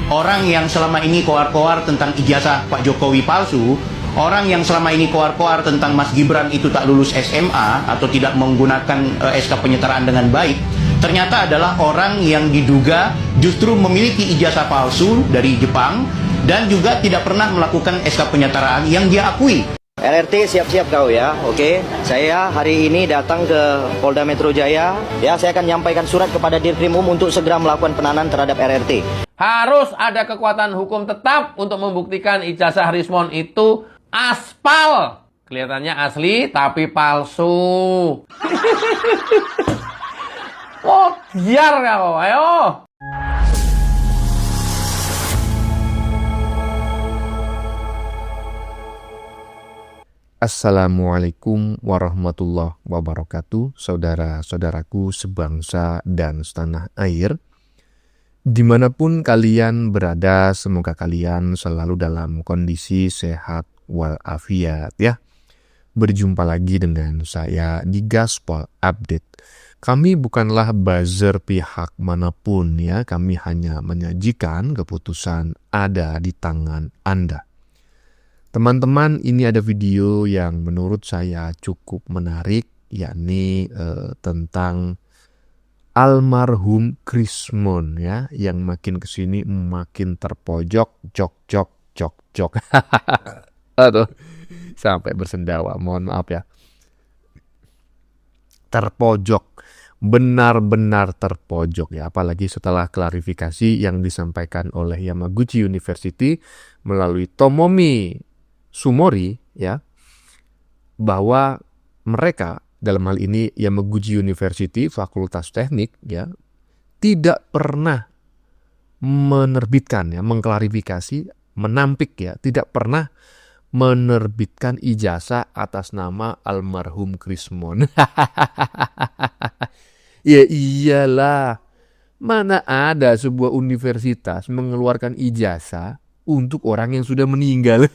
Orang yang selama ini koar-koar tentang ijazah Pak Jokowi palsu, orang yang selama ini koar-koar tentang Mas Gibran itu tak lulus SMA atau tidak menggunakan SK penyetaraan dengan baik, ternyata adalah orang yang diduga justru memiliki ijazah palsu dari Jepang dan juga tidak pernah melakukan SK penyetaraan yang dia akui. LRT siap-siap kau ya, oke? Saya hari ini datang ke Polda Metro Jaya. Ya, saya akan menyampaikan surat kepada Dirkrimum untuk segera melakukan penahanan terhadap LRT. Harus ada kekuatan hukum tetap untuk membuktikan ijazah Rismon itu aspal. Kelihatannya asli tapi palsu. Oh, biar kau, ayo. Assalamualaikum warahmatullahi wabarakatuh, saudara-saudaraku sebangsa dan setanah air. Dimanapun kalian berada, semoga kalian selalu dalam kondisi sehat walafiat ya. Berjumpa lagi dengan saya di Gaspol Update. Kami bukanlah buzzer pihak manapun ya, kami hanya menyajikan keputusan ada di tangan Anda. Teman-teman, ini ada video yang menurut saya cukup menarik, yakni tentang almarhum Rismon ya, yang makin kesini makin terpojok, jok. Aduh, sampai bersendawa, mohon maaf ya. Terpojok, benar-benar terpojok ya, apalagi setelah klarifikasi yang disampaikan oleh Yamaguchi University melalui Tomomi Sumori ya, bahwa mereka dalam hal ini Yamaguchi University Fakultas Teknik ya, tidak pernah menerbitkan ya, mengklarifikasi, menampik ya, tidak pernah menerbitkan ijazah atas nama almarhum Rismon. Ya iyalah, mana ada sebuah universitas mengeluarkan ijazah untuk orang yang sudah meninggal.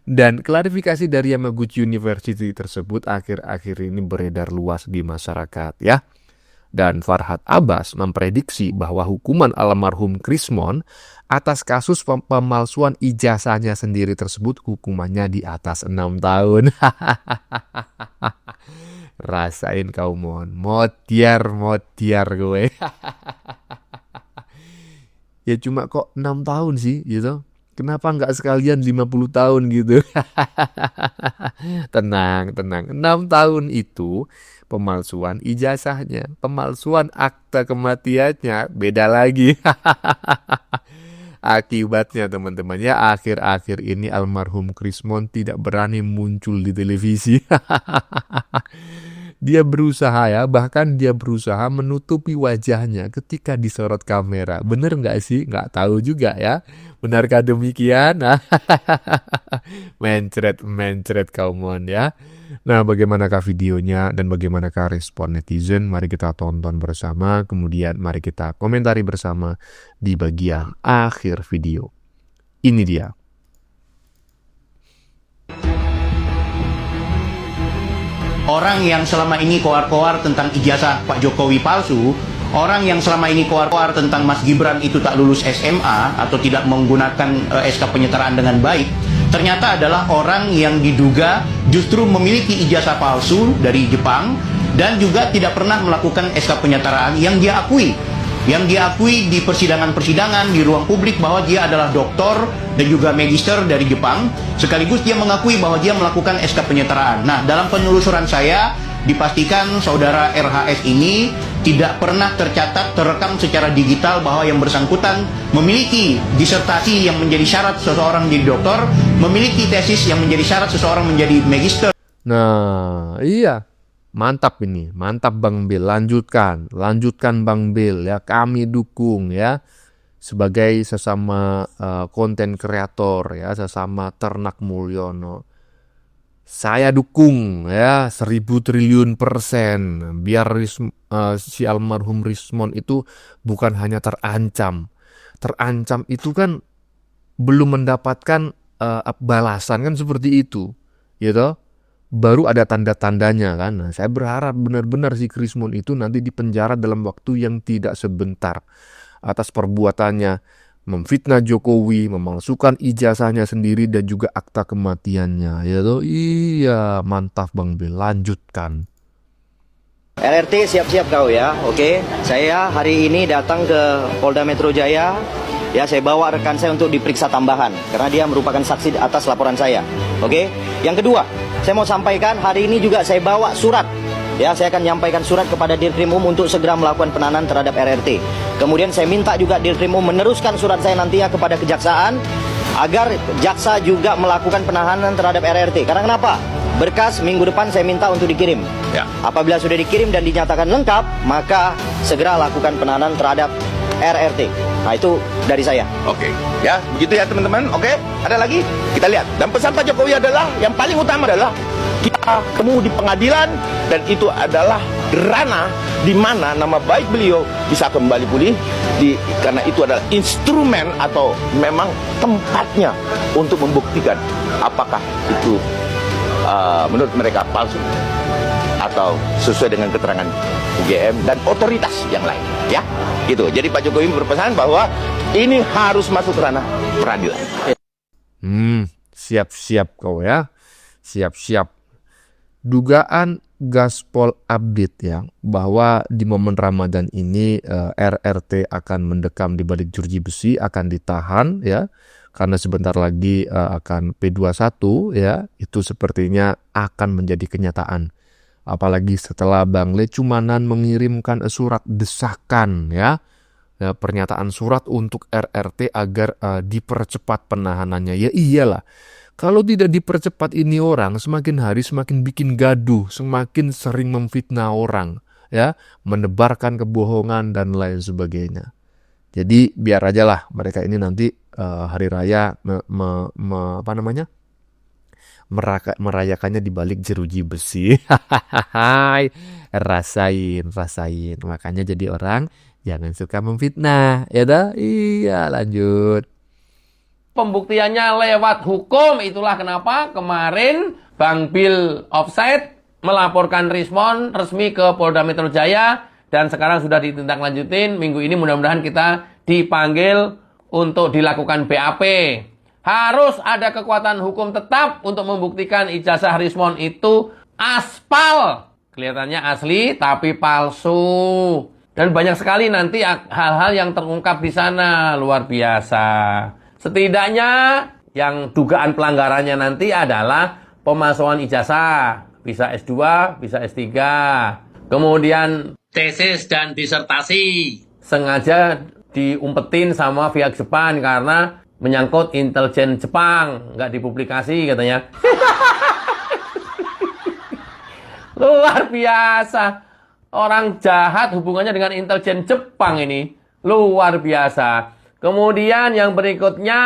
Dan klarifikasi dari Yamaguchi University tersebut akhir-akhir ini beredar luas di masyarakat ya. Dan Farhad Abbas memprediksi bahwa hukuman almarhum Rismon atas kasus pemalsuan ijazahnya sendiri tersebut hukumannya di atas 6 tahun. Rasain kau motiar gue. Ya cuma kok 6 tahun sih gitu. Kenapa nggak sekalian 50 tahun gitu? Tenang. 6 tahun itu pemalsuan ijazahnya, pemalsuan akta kematiannya, beda lagi. Akibatnya teman-teman ya, akhir-akhir ini almarhum Rismon tidak berani muncul di televisi. Dia berusaha ya, bahkan dia berusaha menutupi wajahnya ketika disorot kamera. Bener nggak sih? Nggak tahu juga ya. Benarkah demikian? Mencret kaumon ya. Nah, bagaimanakah videonya dan bagaimanakah respon netizen? Mari kita tonton bersama, kemudian mari kita komentari bersama di bagian akhir video. Ini dia. Orang yang selama ini koar-koar tentang ijazah Pak Jokowi palsu, orang yang selama ini koar-koar tentang Mas Gibran itu tak lulus SMA atau tidak menggunakan SK penyetaraan dengan baik, ternyata adalah orang yang diduga justru memiliki ijazah palsu dari Jepang dan juga tidak pernah melakukan SK penyetaraan yang dia akui. Yang dia akui di persidangan-persidangan, di ruang publik bahwa dia adalah doktor dan juga magister dari Jepang, sekaligus dia mengakui bahwa dia melakukan SK penyetaraan. Nah, dalam penelusuran saya, dipastikan saudara RHS ini tidak pernah tercatat, terekam secara digital bahwa yang bersangkutan memiliki disertasi yang menjadi syarat seseorang menjadi doktor, memiliki tesis yang menjadi syarat seseorang menjadi magister. Nah, iya. Mantap ini, mantap Bang Bil, lanjutkan Bang Bil ya, kami dukung ya, sebagai sesama konten kreator ya, sesama ternak Mulyono. Saya dukung ya 1000 triliun %, biar si almarhum Rismon itu bukan hanya terancam itu kan belum mendapatkan balasan kan, seperti itu gitu. Baru ada tanda-tandanya kan. Nah, saya berharap benar-benar si Rismon itu nanti dipenjara dalam waktu yang tidak sebentar. atas perbuatannya memfitnah Jokowi, memalsukan ijazahnya sendiri dan juga akta kematiannya. Ya toh? Iya, mantap Bang Bil, lanjutkan. RRT siap-siap kau ya, oke? Saya hari ini datang ke Polda Metro Jaya. Ya, saya bawa rekan saya untuk diperiksa tambahan karena dia merupakan saksi atas laporan saya. Oke? Yang kedua, saya mau sampaikan hari ini juga saya bawa surat. Ya, saya akan menyampaikan surat kepada Dirkrimum untuk segera melakukan penahanan terhadap RRT. Kemudian saya minta juga Dirkrimum meneruskan surat saya nantinya kepada kejaksaan agar jaksa juga melakukan penahanan terhadap RRT. Karena kenapa? Berkas minggu depan saya minta untuk dikirim. Ya. Apabila sudah dikirim dan dinyatakan lengkap, maka segera lakukan penahanan terhadap RRT. Nah, itu dari saya. Oke, ya begitu ya teman-teman. Oke, ada lagi kita lihat. Dan pesan Pak Jokowi adalah yang paling utama adalah kita ketemu di pengadilan dan itu adalah ranah di mana nama baik beliau bisa kembali pulih karena itu adalah instrumen atau memang tempatnya untuk membuktikan apakah itu menurut mereka palsu atau sesuai dengan keterangan UGM dan otoritas yang lain, ya gitu. Jadi Pak Jokowi berpesan bahwa ini harus masuk ranah peradilan. Siap-siap kau ya, siap-siap. Dugaan Gaspol update ya, bahwa di momen Ramadan ini RRT akan mendekam di balik jeruji besi, akan ditahan ya, karena sebentar lagi akan P21 ya, itu sepertinya akan menjadi kenyataan. Apalagi setelah Bang Le Cumanan mengirimkan surat desakan ya, pernyataan surat untuk RRT agar dipercepat penahanannya. Ya iyalah, kalau tidak dipercepat ini orang semakin hari semakin bikin gaduh, semakin sering memfitnah orang, ya, menebarkan kebohongan dan lain sebagainya. Jadi biar aja lah mereka ini nanti hari raya merayakannya di balik jeruji besi. rasain. Makanya jadi orang jangan suka memfitnah, ya dah. Iya, lanjut. Pembuktiannya lewat hukum, itulah kenapa kemarin Bang Bil offside melaporkan Rismon resmi ke Polda Metro Jaya dan sekarang sudah ditindaklanjutin. Minggu ini mudah-mudahan kita dipanggil untuk dilakukan BAP. Harus ada kekuatan hukum tetap untuk membuktikan ijazah Rismon itu aspal. Kelihatannya asli tapi palsu. Dan banyak sekali nanti hal-hal yang terungkap di sana, luar biasa. Setidaknya yang dugaan pelanggarannya nanti adalah pemalsuan ijazah. Bisa S2, bisa S3. Kemudian tesis dan disertasi. Sengaja diumpetin sama pihak Jepang karena menyangkut intelijen Jepang. Nggak dipublikasi katanya. Luar biasa. Orang jahat hubungannya dengan intelijen Jepang ini. Luar biasa. Kemudian yang berikutnya,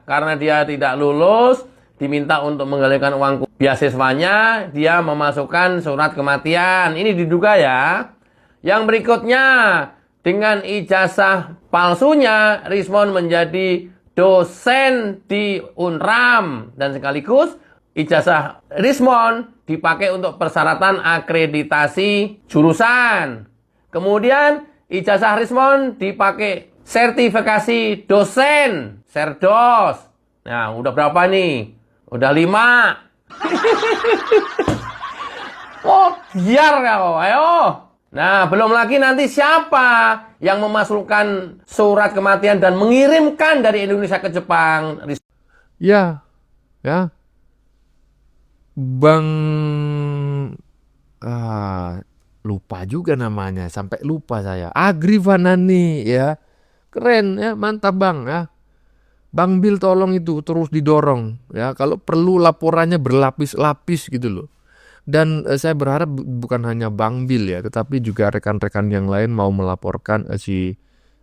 karena dia tidak lulus, diminta untuk menggalikan uang beasiswanya, dia memasukkan surat kematian. Ini diduga ya. Yang berikutnya, dengan ijazah palsunya, Rismon menjadi dosen di UNRAM. Dan sekaligus, ijazah Rismon dipakai untuk persyaratan akreditasi jurusan. Kemudian, ijazah Rismon dipakai sertifikasi dosen, serdos. Nah, udah berapa nih? Udah 5. Oh, biar kau, ayo. Nah, belum lagi nanti siapa yang memasukkan surat kematian dan mengirimkan dari Indonesia ke Jepang. Ya. Bang lupa juga namanya, sampai lupa saya. Agrivanani ya. Keren ya, mantap Bang ya. Bang Bil tolong itu terus didorong ya. Kalau perlu laporannya berlapis-lapis gitu loh. Dan saya berharap bukan hanya Bang Bil ya, tetapi juga rekan-rekan yang lain mau melaporkan si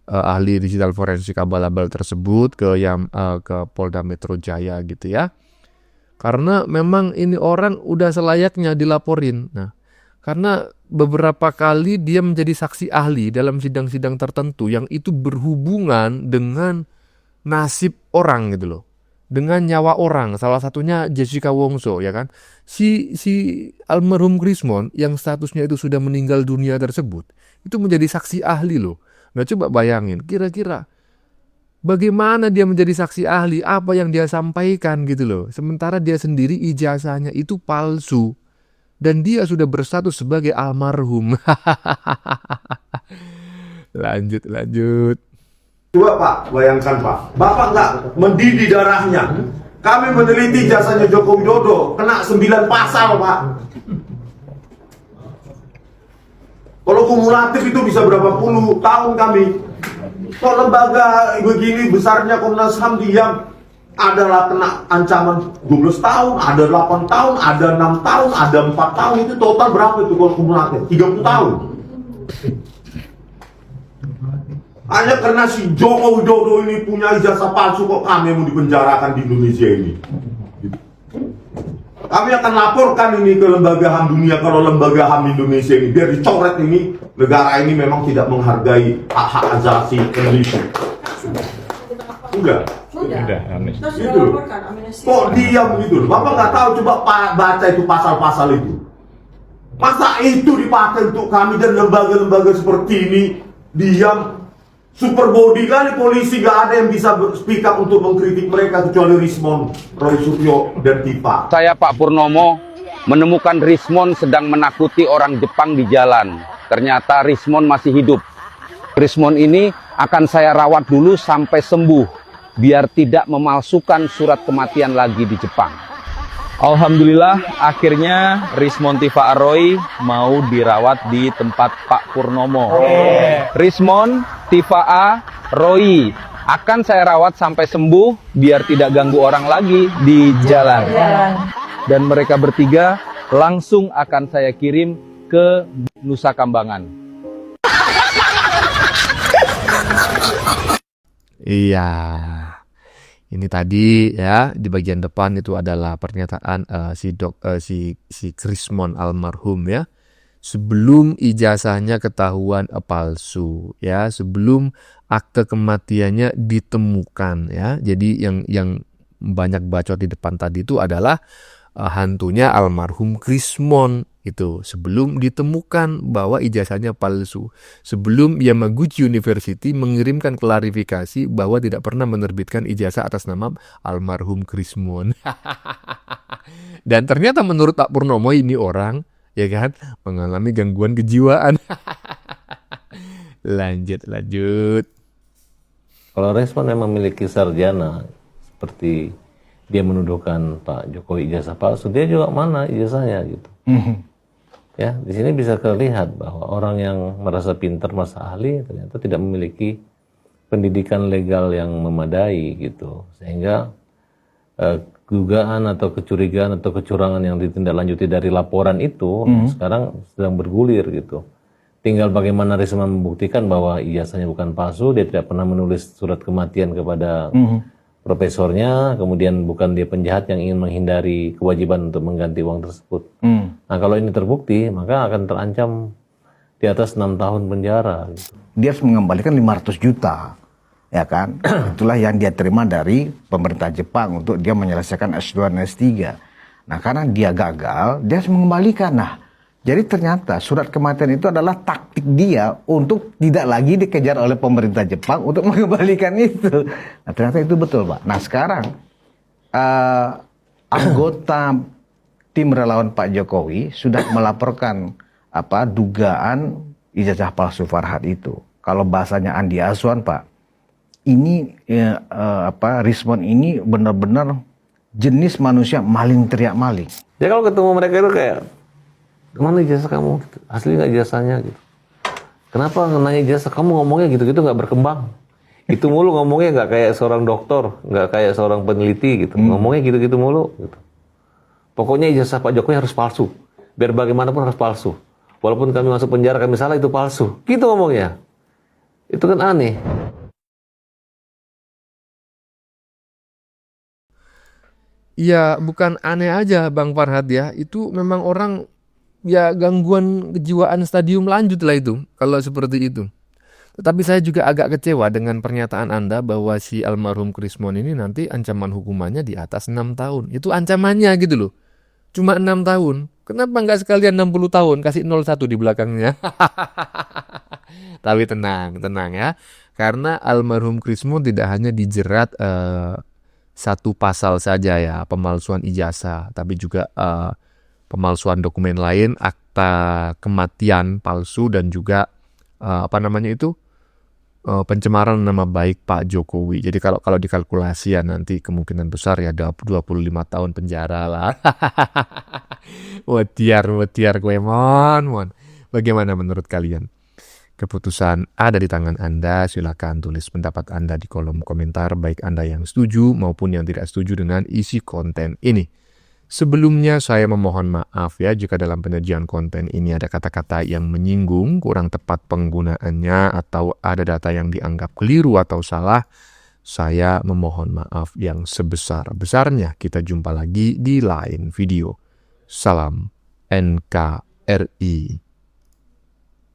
ahli digital forensik abal-abal tersebut ke Polda Metro Jaya gitu ya. Karena memang ini orang udah selayaknya dilaporin. Nah, karena beberapa kali dia menjadi saksi ahli dalam sidang-sidang tertentu yang itu berhubungan dengan nasib orang gitu loh. Dengan nyawa orang, salah satunya Jessica Wongso ya kan. Si almarhum Rismon yang statusnya itu sudah meninggal dunia tersebut, itu menjadi saksi ahli loh Nah coba bayangin, kira-kira bagaimana dia menjadi saksi ahli, apa yang dia sampaikan gitu loh. Sementara dia sendiri ijazahnya itu palsu. Dan dia sudah berstatus sebagai almarhum. Lanjut. Coba Pak, bayangkan Pak, Bapak nggak mendidih darahnya. Kami meneliti jasanya Joko Widodo, kena 9 pasal Pak. Kalau kumulatif itu bisa berapa puluh tahun kami. Kok lembaga begini besarnya Komnas HAM diam, adalah kena ancaman 12 tahun, ada 8 tahun, ada 6 tahun, ada 4 tahun, itu total berapa itu kalau kumulatif? 30 tahun. Hanya karena si Joko Widodo ini punya ijazah palsu kok kami mau dipenjarakan di Indonesia ini. Kami akan laporkan ini ke lembaga HAM dunia kalau lembaga HAM Indonesia ini biar dicoret ini, negara ini memang tidak menghargai hak-hak asasi peneliti. Sudah. Gitu loh. Kok diam gitu loh. Bapak nggak tahu, coba baca itu pasal-pasal itu. Masa itu dipakai untuk kami dan lembaga-lembaga seperti ini diam? Super body kali polisi, gak ada yang bisa speak up untuk mengkritik mereka kecuali Rismon, Roy Suryo, dan Tifa. Saya Pak Purnomo menemukan Rismon sedang menakuti orang Jepang di jalan. Ternyata Rismon masih hidup. Rismon ini akan saya rawat dulu sampai sembuh, biar tidak memalsukan surat kematian lagi di Jepang. Alhamdulillah, akhirnya Rismon Tifa Aroy mau dirawat di tempat Pak Purnomo. Rismon Tifa Aroy akan saya rawat sampai sembuh biar tidak ganggu orang lagi di jalan. Dan mereka bertiga langsung akan saya kirim ke Nusa Kambangan. Iya. Ini tadi ya di bagian depan itu adalah pernyataan si Krismon almarhum ya. Sebelum ijazahnya ketahuan palsu ya, sebelum akte kematiannya ditemukan ya. Jadi yang banyak bacot di depan tadi itu adalah hantunya almarhum Krismon itu sebelum ditemukan bahwa ijazahnya palsu, sebelum Yamaguchi University mengirimkan klarifikasi bahwa tidak pernah menerbitkan ijazah atas nama almarhum Krismon. Dan ternyata menurut Pak Purnomo ini orang ya kan mengalami gangguan kejiwaan. Lanjut. Kalau Rismon memang memiliki sarjana seperti dia menuduhkan Pak Jokowi ijazah palsu, dia juga mana ijazahnya gitu. Ya, di sini bisa terlihat bahwa orang yang merasa pintar, merasa ahli ternyata tidak memiliki pendidikan legal yang memadai gitu. Sehingga dugaan atau kecurigaan atau kecurangan yang ditindaklanjuti dari laporan itu sekarang sedang bergulir gitu. Tinggal bagaimana Rismon membuktikan bahwa ijazahnya bukan palsu, dia tidak pernah menulis surat kematian kepada profesornya, kemudian bukan dia penjahat yang ingin menghindari kewajiban untuk mengganti uang tersebut. Nah kalau ini terbukti, maka akan terancam di atas 6 tahun penjara. Gitu. Dia harus mengembalikan 500 juta, ya kan? Itulah yang dia terima dari pemerintah Jepang untuk dia menyelesaikan S2 dan S3. Nah karena dia gagal, dia harus mengembalikan. Nah jadi ternyata surat kematian itu adalah taktik dia untuk tidak lagi dikejar oleh pemerintah Jepang untuk mengembalikan itu. Nah ternyata itu betul Pak. Nah sekarang anggota tim relawan Pak Jokowi sudah melaporkan dugaan ijazah palsu Farhad itu. Kalau bahasanya Andi Azwan Pak, ini Rismon ini benar-benar jenis manusia maling teriak maling. Ya kalau ketemu mereka itu kayak, mana ijazah kamu? Asli nggak ijazahnya gitu. Kenapa nanya ijazah? Kamu ngomongnya gitu-gitu nggak berkembang. Itu mulu ngomongnya nggak kayak seorang dokter, nggak kayak seorang peneliti gitu. Ngomongnya gitu-gitu mulu. Gitu. Pokoknya ijazah Pak Jokowi harus palsu. Biar bagaimanapun harus palsu. Walaupun kami masuk penjara, kami salah itu palsu. Gitu ngomongnya. Itu kan aneh. Ya bukan aneh aja Bang Farhad ya. Itu memang orang ya gangguan kejiwaan stadium lanjut lah itu kalau seperti itu. Tetapi saya juga agak kecewa dengan pernyataan Anda bahwa si almarhum Krismon ini nanti ancaman hukumannya di atas 6 tahun. Itu ancamannya gitu loh. Cuma 6 tahun. Kenapa nggak sekalian 60 tahun? Kasih 01 di belakangnya. Tapi tenang ya. Karena almarhum Krismo tidak hanya dijerat satu pasal saja ya, pemalsuan ijazah. Tapi juga pemalsuan dokumen lain, akta kematian palsu, dan juga pencemaran nama baik Pak Jokowi. Jadi kalau dikalkulasi ya nanti kemungkinan besar ya 25 tahun penjara lah. Wetiar gue mon. Bagaimana menurut kalian? Keputusan ada di tangan Anda. Silakan tulis pendapat Anda di kolom komentar, baik Anda yang setuju maupun yang tidak setuju dengan isi konten ini. Sebelumnya saya memohon maaf ya jika dalam penyajian konten ini ada kata-kata yang menyinggung, kurang tepat penggunaannya, atau ada data yang dianggap keliru atau salah. Saya memohon maaf yang sebesar-besarnya. Kita jumpa lagi di lain video. Salam NKRI.